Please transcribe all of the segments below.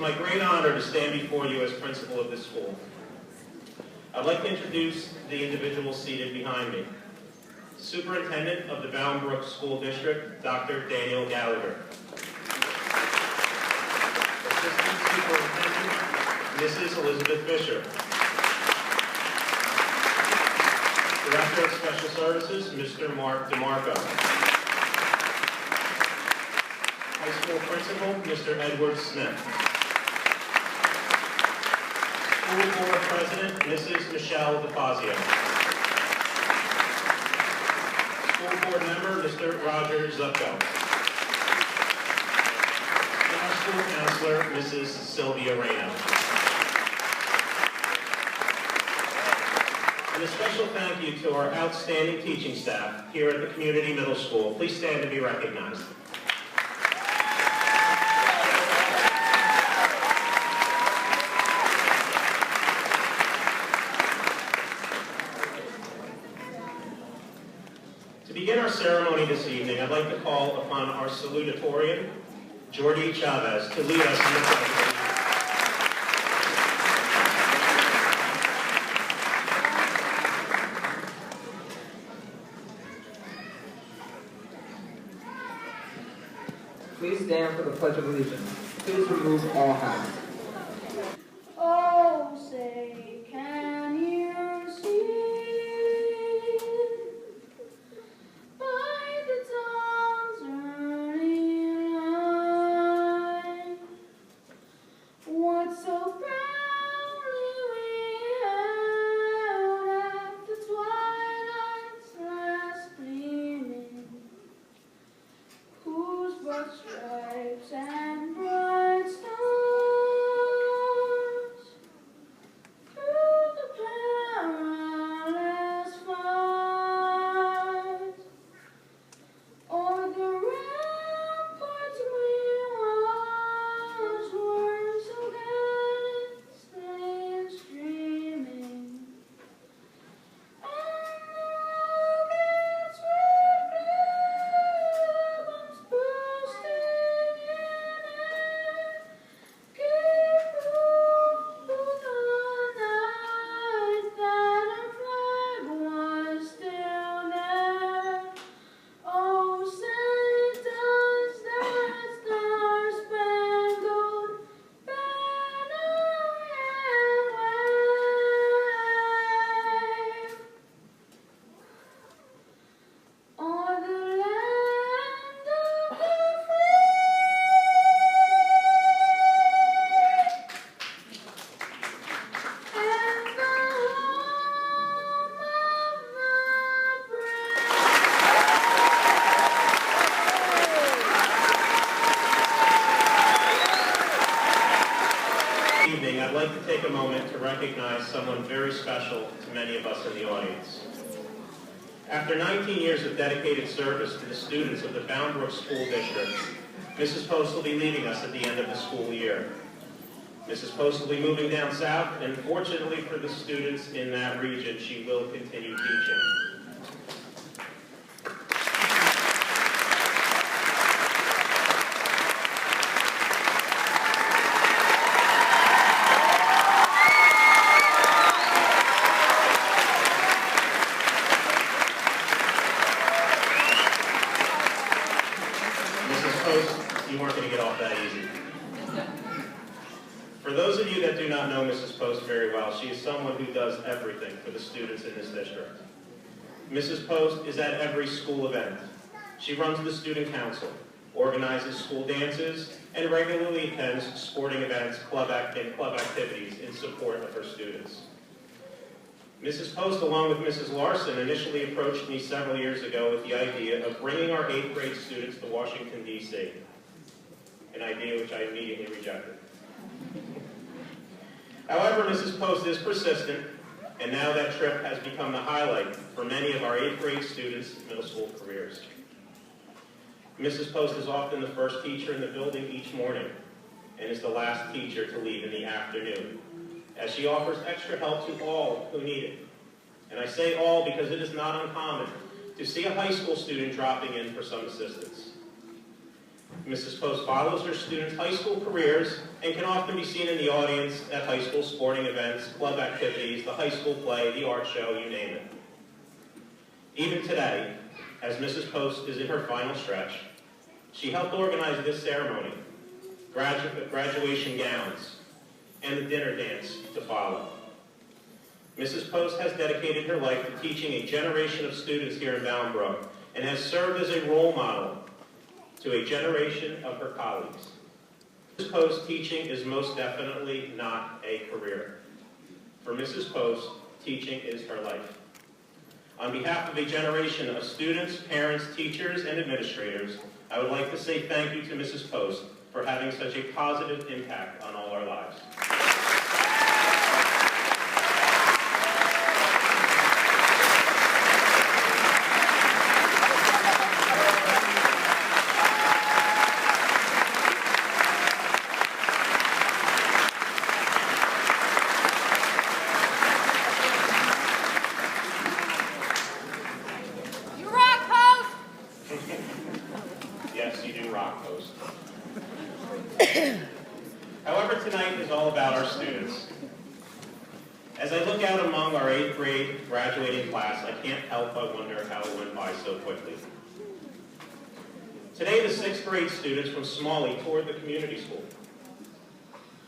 my great honor to stand before you as principal of this school. I'd like to introduce the individual seated behind me. Superintendent of the Bound School District, Dr. Daniel Gallagher. Assistant Superintendent, Mrs. Elizabeth Fisher. Director of Special Services, Mr. Mark DeMarco. High School Principal, Mr. Edward Smith. School Board President, Mrs. Michelle DeFazio. School Board Member, Mr. Roger Zupko. And our School Counselor, Mrs. Sylvia Reyno. And a special thank you to our outstanding teaching staff here at the Community Middle School. Please stand to be recognized. To begin our ceremony this evening, I'd like to call upon our salutatorian, Jordi Chavez, to lead us in the pledge. Please stand for the Pledge of Allegiance. Please remove all hats. Oh, say, can you see by the dawn's early light what so proudly we held at the twilight's last gleaming, whose broad stripes and bright stars through the perilous fight o'er the ramparts we watched were so ghastly and streaming, and the rockets red ribbons bursting in air gave proof through the night that our flag was still there. Oh, say does that star-spangled banner yet wave o'er the land of the free and the home of the brave. Evening, I'd like to take a moment to recognize someone very special to many of us in the audience. After 19 years of dedicated service to the students of the Bound School District, Mrs. Post will be leaving us at the end of the school year. Mrs. Post will be moving down south, and fortunately for the students in that region, she will continue teaching. Mrs. Post, you weren't going to get off that easy. For those of you that do not know Mrs. Post very well, she is someone who does everything for the students in this district. Mrs. Post is at every school event. She runs the student council, organizes school dances, and regularly attends sporting events, club activities in support of her students. Mrs. Post, along with Mrs. Larson, initially approached me several years ago with the idea of bringing our 8th grade students to Washington, D.C., an idea which I immediately rejected. However, Mrs. Post is persistent, and now that trip has become the highlight for many of our 8th grade students' middle school careers. Mrs. Post is often the first teacher in the building each morning, and is the last teacher to leave in the afternoon, as she offers extra help to all who need it. And I say all because it is not uncommon to see a high school student dropping in for some assistance. Mrs. Post follows her students' high school careers and can often be seen in the audience at high school sporting events, club activities, the high school play, the art show, you name it. Even today, as Mrs. Post is in her final stretch, she helped organize this ceremony, graduation gowns, and the dinner dance to follow. Mrs. Post has dedicated her life to teaching a generation of students here in Bolingbrook and has served as a role model to a generation of her colleagues. Mrs. Post, teaching is most definitely not a career. For Mrs. Post, teaching is her life. On behalf of a generation of students, parents, teachers, and administrators, I would like to say thank you to Mrs. Post for having such a positive impact on all our lives. Yes, you do rock, Post. However, tonight is all about our students. As I look out among our 8th grade graduating class, I can't help but wonder how it went by so quickly. Today, the 6th grade students from Smalley toured the community school.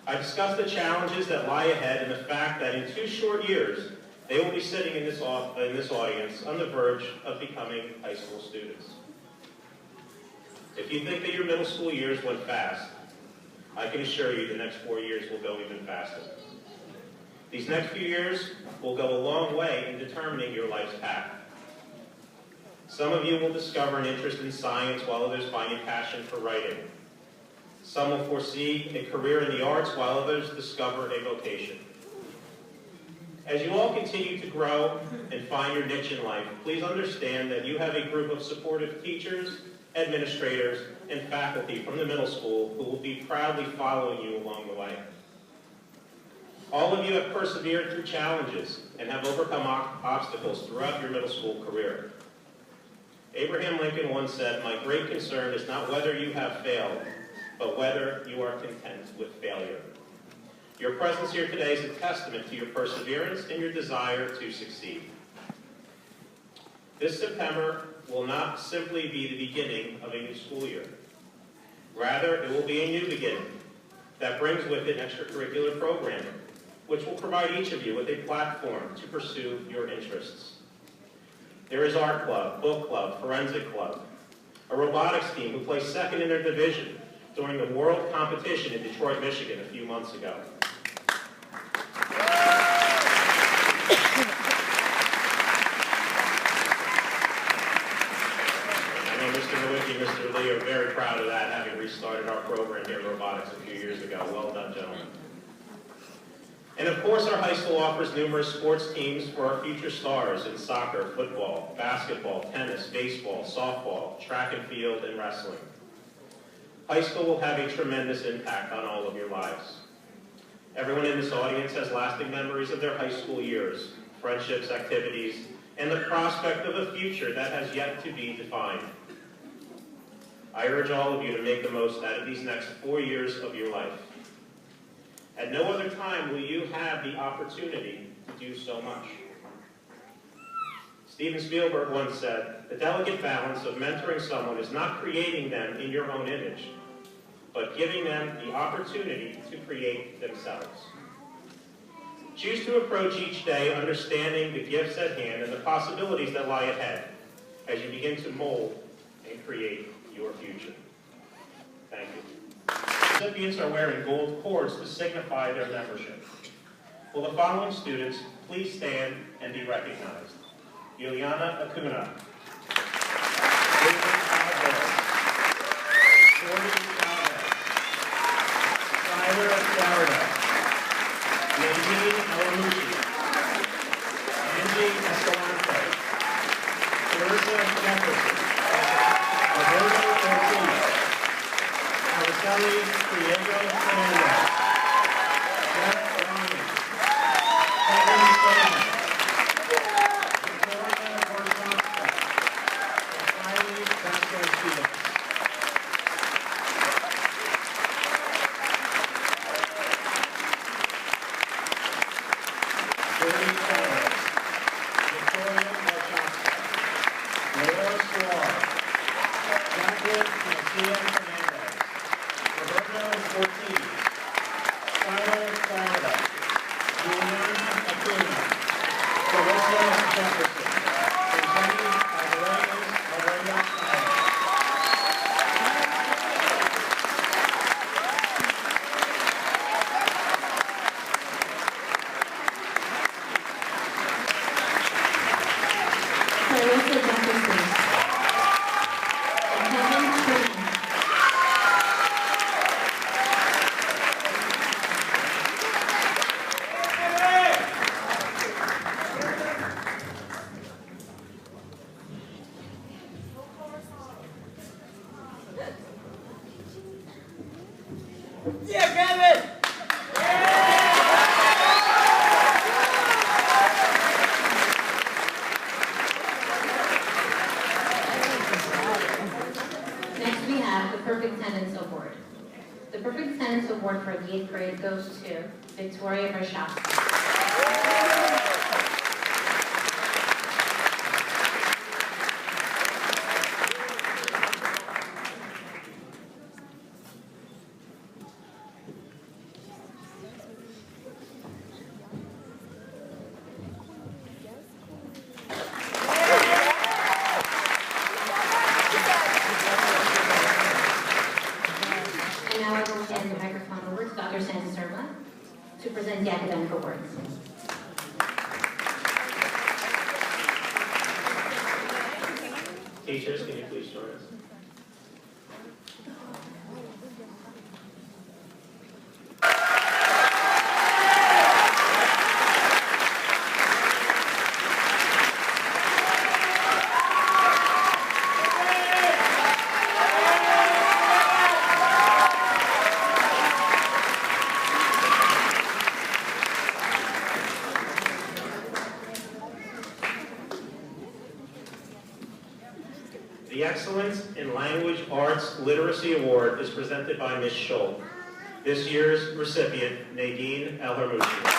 I discussed the challenges that lie ahead and the fact that in 2 short years, they will be sitting in this audience on the verge of becoming high school students. If you think that your middle school years went fast, I can assure you the next 4 years will go even faster. These next few years will go a long way in determining your life's path. Some of you will discover an interest in science while others find a passion for writing. Some will foresee a career in the arts while others discover a vocation. As you all continue to grow and find your niche in life, please understand that you have a group of supportive teachers, administrators, and faculty from the middle school who will be proudly following you along the way. All of you have persevered through challenges and have overcome obstacles throughout your middle school career. Abraham Lincoln once said, "My great concern is not whether you have failed, but whether you are content with failure." Your presence here today is a testament to your perseverance and your desire to succeed. This September will not simply be the beginning of a new school year. Rather, it will be a new beginning that brings with it extracurricular programming, which will provide each of you with a platform to pursue your interests. There is art club, book club, forensic club, a robotics team who placed second in their division during the world competition in Detroit, Michigan a few months ago. Mr. Lee are very proud of that, having restarted our program here in robotics a few years ago. Well done, gentlemen. And of course, our high school offers numerous sports teams for our future stars in soccer, football, basketball, tennis, baseball, softball, track and field, and wrestling. High school will have a tremendous impact on all of your lives. Everyone in this audience has lasting memories of their high school years, friendships, activities, and the prospect of a future that has yet to be defined. I urge all of you to make the most out of these next 4 years of your life. At no other time will you have the opportunity to do so much. Steven Spielberg once said, "The delicate balance of mentoring someone is not creating them in your own image, but giving them the opportunity to create themselves." Choose to approach each day understanding the gifts at hand and the possibilities that lie ahead as you begin to mold and create your future. Thank you. Recipients are wearing gold cords to signify their membership. Will the following students please stand and be recognized? Juliana Acuna. David Chavez. Jordan Chavez. Tyler Sarada. Nadine Alamushi. Angie Escalante. Clarissa Jefferson. Roberto Ortiz. Araceli Priego Fernandez. Jeff Ryan. Kevin Sullivan. Victoria Borsanska. And Kylie Vasquez. have the Perfect Sentence Award. The Perfect Sentence Award for the 8th grade goes to Victoria Rashowski. And now I will hand the microphone over to Dr. Santa Serma to present the academic awards. Teachers, can you please join us? The Excellence in Language Arts Literacy Award is presented by Ms. Scholl. This year's recipient, Nadine El Harouchi.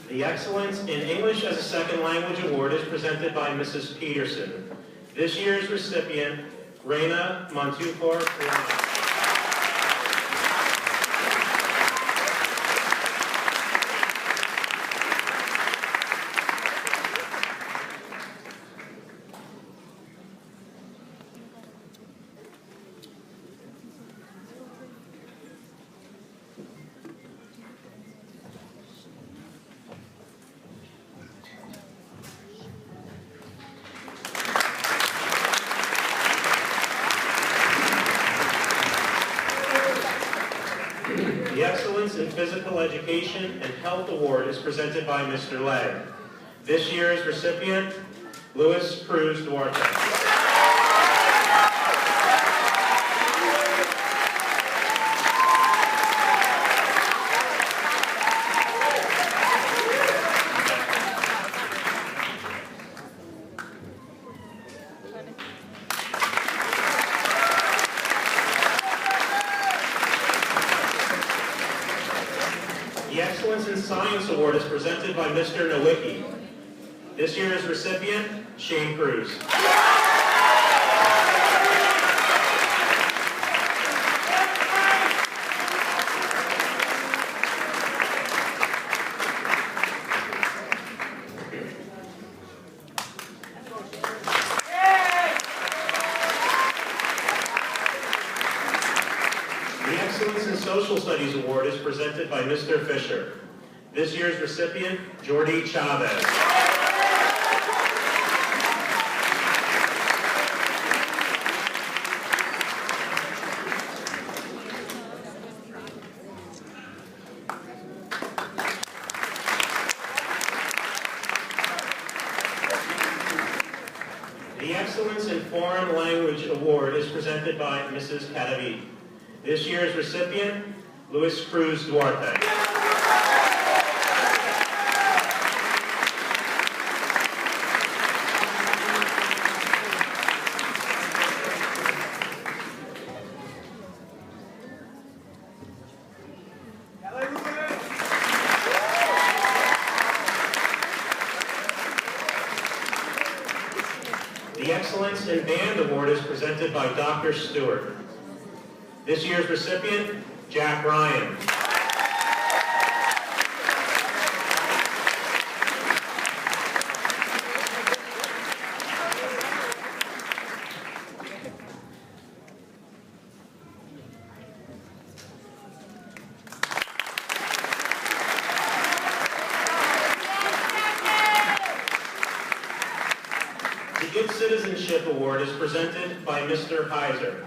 The Excellence in English as a Second Language Award is presented by Mrs. Peterson. This year's recipient, Reina Montufar. The Excellence in Physical Education and Health Award is presented by Mr. Lay. This year's recipient, Luis Cruz Duarte. The Excellence in Science Award is presented by Mr. Nowicki. This year's recipient, Shane Cruz. The Excellence in Social Studies Award is presented by Mr. Fisher. This year's recipient, Jordi Chavez. The Excellence in Foreign Language Award is presented by Mrs. Cadavid. This year's recipient, Luis Cruz Duarte. The Excellence in Band Award is presented by Dr. Stewart. This year's recipient, Jack Ryan. The Good Citizenship Award is presented by Mr. Heiser.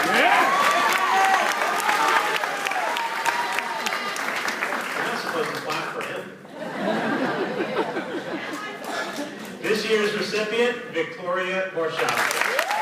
You're not supposed to clap for him. year's recipient, Victoria Borshowski.